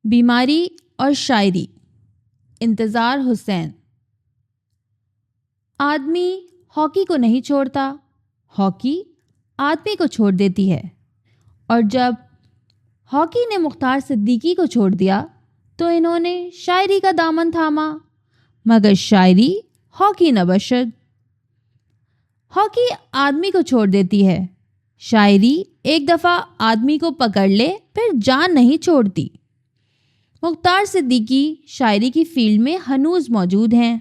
بیماری اور شاعری، انتظار حسین۔ آدمی ہاکی کو نہیں چھوڑتا، ہاکی آدمی کو چھوڑ دیتی ہے۔ اور جب ہاکی نے مختار صدیقی کو چھوڑ دیا تو انہوں نے شاعری کا دامن تھاما، مگر شاعری ہاکی نہ بشد۔ ہاکی آدمی کو چھوڑ دیتی ہے، شاعری ایک دفعہ آدمی کو پکڑ لے پھر جان نہیں چھوڑتی۔ مختار صدیقی شاعری کی فیلڈ میں ہنوز موجود ہیں۔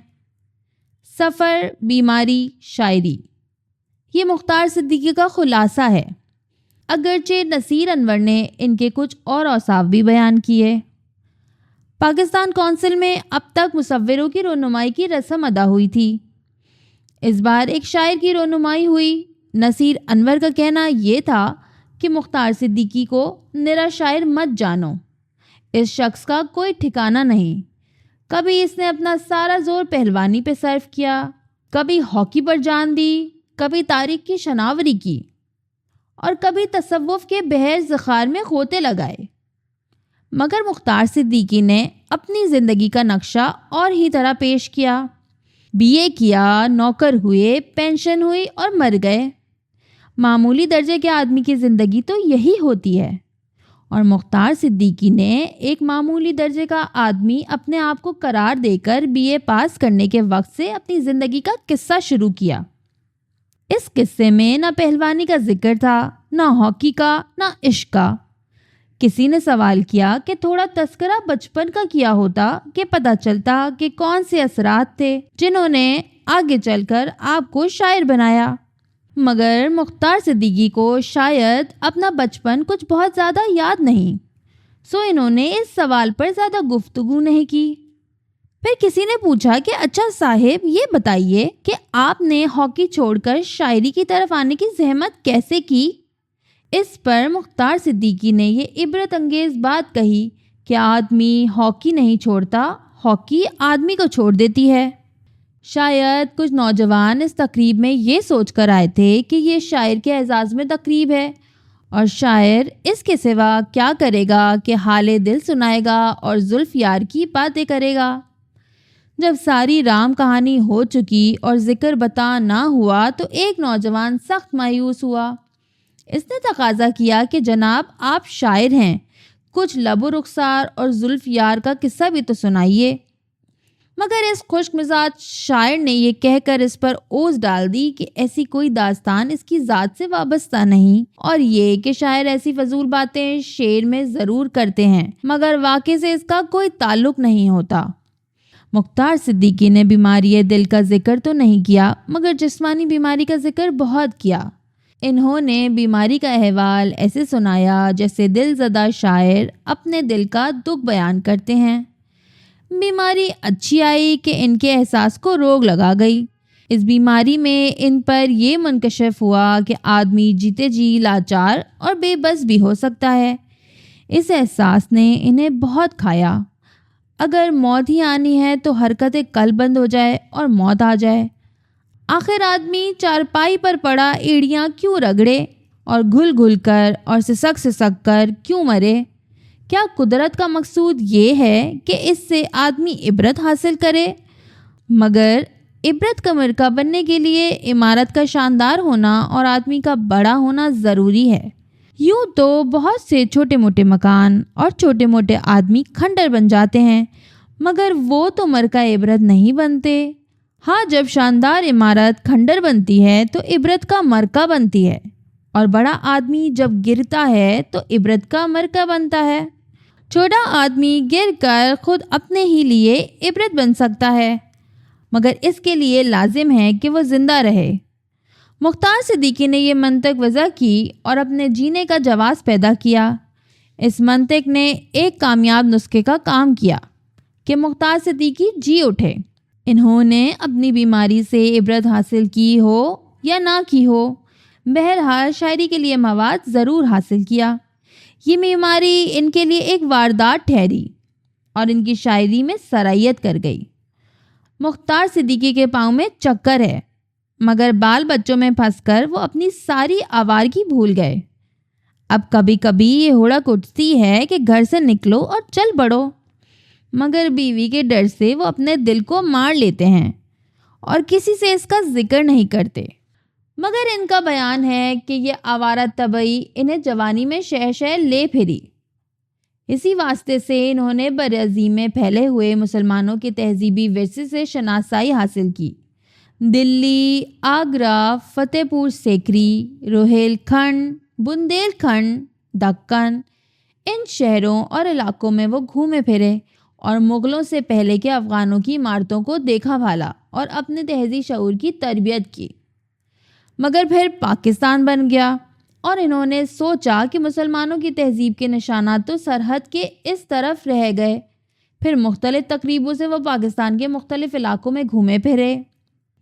سفر، بیماری، شاعری، یہ مختار صدیقی کا خلاصہ ہے، اگرچہ نصیر انور نے ان کے کچھ اور اوصاف بھی بیان کیے۔ پاکستان کونسل میں اب تک مصوروں کی رونمائی کی رسم ادا ہوئی تھی، اس بار ایک شاعر کی رونمائی ہوئی۔ نصیر انور کا کہنا یہ تھا کہ مختار صدیقی کو نرا شاعر مت جانو، اس شخص کا کوئی ٹھکانہ نہیں۔ کبھی اس نے اپنا سارا زور پہلوانی پہ صرف کیا، کبھی ہاکی پر جان دی، کبھی تاریخ کی شناوری کی، اور کبھی تصوف کے بحر ذخار میں غوطے لگائے۔ مگر مختار صدیقی نے اپنی زندگی کا نقشہ اور ہی طرح پیش کیا۔ بی اے کیا، نوکر ہوئے، پینشن ہوئی اور مر گئے۔ معمولی درجے کے آدمی کی زندگی تو یہی ہوتی ہے، اور مختار صدیقی نے ایک معمولی درجے کا آدمی اپنے آپ کو قرار دے کر بی اے پاس کرنے کے وقت سے اپنی زندگی کا قصہ شروع کیا۔ اس قصے میں نہ پہلوانی کا ذکر تھا، نہ ہاکی کا، نہ عشق کا۔ کسی نے سوال کیا کہ تھوڑا تذکرہ بچپن کا کیا ہوتا کہ پتہ چلتا کہ کون سے اثرات تھے جنہوں نے آگے چل کر آپ کو شاعر بنایا۔ مگر مختار صدیقی کو شاید اپنا بچپن کچھ بہت زیادہ یاد نہیں، سو انہوں نے اس سوال پر زیادہ گفتگو نہیں کی۔ پھر کسی نے پوچھا کہ اچھا صاحب یہ بتائیے کہ آپ نے ہاکی چھوڑ کر شاعری کی طرف آنے کی زحمت کیسے کی؟ اس پر مختار صدیقی نے یہ عبرت انگیز بات کہی کہ آدمی ہاکی نہیں چھوڑتا، ہاکی آدمی کو چھوڑ دیتی ہے۔ شاید کچھ نوجوان اس تقریب میں یہ سوچ کر آئے تھے کہ یہ شاعر کے اعزاز میں تقریب ہے، اور شاعر اس کے سوا کیا کرے گا کہ حال دل سنائے گا اور زلف یار کی باتیں کرے گا۔ جب ساری رام کہانی ہو چکی اور ذکر بتا نہ ہوا تو ایک نوجوان سخت مایوس ہوا۔ اس نے تقاضا کیا کہ جناب آپ شاعر ہیں، کچھ لب و رخسار اور زلف یار کا قصہ بھی تو سنائیے۔ مگر اس خشک مزاج شاعر نے یہ کہہ کر اس پر اوز ڈال دی کہ ایسی کوئی داستان اس کی ذات سے وابستہ نہیں، اور یہ کہ شاعر ایسی فضول باتیں شعر میں ضرور کرتے ہیں مگر واقع سے اس کا کوئی تعلق نہیں ہوتا۔ مختار صدیقی نے بیماری دل کا ذکر تو نہیں کیا مگر جسمانی بیماری کا ذکر بہت کیا۔ انہوں نے بیماری کا احوال ایسے سنایا جیسے دل زدہ شاعر اپنے دل کا دکھ بیان کرتے ہیں۔ بیماری اچھی آئی کہ ان کے احساس کو روک لگا گئی۔ اس بیماری میں ان پر یہ منکشف ہوا کہ آدمی جیتے جی لاچار اور بے بس بھی ہو سکتا ہے۔ اس احساس نے انہیں بہت کھایا۔ اگر موت ہی آنی ہے تو حرکت قلب بند ہو جائے اور موت آ جائے۔ آخر آدمی چارپائی پر پڑا ایڑیاں کیوں رگڑے اور گھل گھل کر اور سسک سسک کر کیوں مرے؟ کیا قدرت کا مقصود یہ ہے کہ اس سے آدمی عبرت حاصل کرے؟ مگر عبرت کا مرکہ بننے کے لیے عمارت کا شاندار ہونا اور آدمی کا بڑا ہونا ضروری ہے۔ یوں تو بہت سے چھوٹے موٹے مکان اور چھوٹے موٹے آدمی کھنڈر بن جاتے ہیں، مگر وہ تو مرکہ عبرت نہیں بنتے۔ ہاں، جب شاندار عمارت کھنڈر بنتی ہے تو عبرت کا مرکہ بنتی ہے، اور بڑا آدمی جب گرتا ہے تو عبرت کا مرکہ بنتا ہے۔ چھوٹا آدمی گر کر خود اپنے ہی لیے عبرت بن سکتا ہے، مگر اس کے لیے لازم ہے کہ وہ زندہ رہے۔ مختار صدیقی نے یہ منطق وضع کی اور اپنے جینے کا جواز پیدا کیا۔ اس منطق نے ایک کامیاب نسخے کا کام کیا کہ مختار صدیقی جی اٹھے۔ انہوں نے اپنی بیماری سے عبرت حاصل کی ہو یا نہ کی ہو، بہرحال شاعری کے لیے مواد ضرور حاصل کیا۔ یہ بیماری ان کے لیے ایک واردات ٹھہری اور ان کی شاعری میں سرائیت کر گئی۔ مختار صدیقی کے پاؤں میں چکر ہے، مگر بال بچوں میں پھنس کر وہ اپنی ساری آوارگی بھول گئے۔ اب کبھی کبھی یہ ہڑک اٹھتی ہے کہ گھر سے نکلو اور چل پڑو، مگر بیوی کے ڈر سے وہ اپنے دل کو مار لیتے ہیں اور کسی سے اس کا ذکر نہیں کرتے۔ مگر ان کا بیان ہے کہ یہ آوارہ طبعی انہیں جوانی میں شہ شہ لے پھری۔ اسی واسطے سے انہوں نے برعظیم میں پھیلے ہوئے مسلمانوں کے تہذیبی ورثے سے شناسائی حاصل کی۔ دلی، آگرہ، فتح پور سیکری، روہیل کھنڈ، بندیل کھنڈ، دکن، ان شہروں اور علاقوں میں وہ گھومے پھرے اور مغلوں سے پہلے کے افغانوں کی عمارتوں کو دیکھا بھالا اور اپنے تہذیبی شعور کی تربیت کی۔ مگر پھر پاکستان بن گیا اور انہوں نے سوچا کہ مسلمانوں کی تہذیب کے نشانات تو سرحد کے اس طرف رہ گئے۔ پھر مختلف تقریبوں سے وہ پاکستان کے مختلف علاقوں میں گھومے پھرے،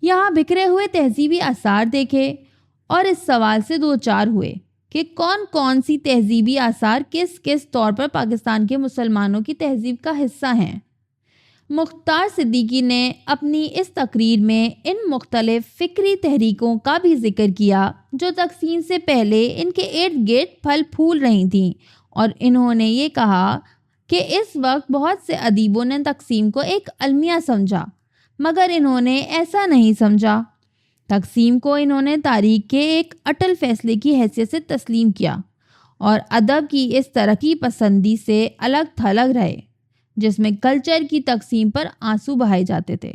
یہاں بکھرے ہوئے تہذیبی آثار دیکھے اور اس سوال سے دوچار ہوئے کہ کون کون سی تہذیبی آثار کس کس طور پر پاکستان کے مسلمانوں کی تہذیب کا حصہ ہیں۔ مختار صدیقی نے اپنی اس تقریر میں ان مختلف فکری تحریکوں کا بھی ذکر کیا جو تقسیم سے پہلے ان کے ارد گرد پھل پھول رہی تھیں، اور انہوں نے یہ کہا کہ اس وقت بہت سے ادیبوں نے تقسیم کو ایک المیہ سمجھا، مگر انہوں نے ایسا نہیں سمجھا۔ تقسیم کو انہوں نے تاریخ کے ایک اٹل فیصلے کی حیثیت سے تسلیم کیا اور ادب کی اس ترقی پسندی سے الگ تھلگ رہے جس میں کلچر کی تقسیم پر آنسو بہائے جاتے تھے۔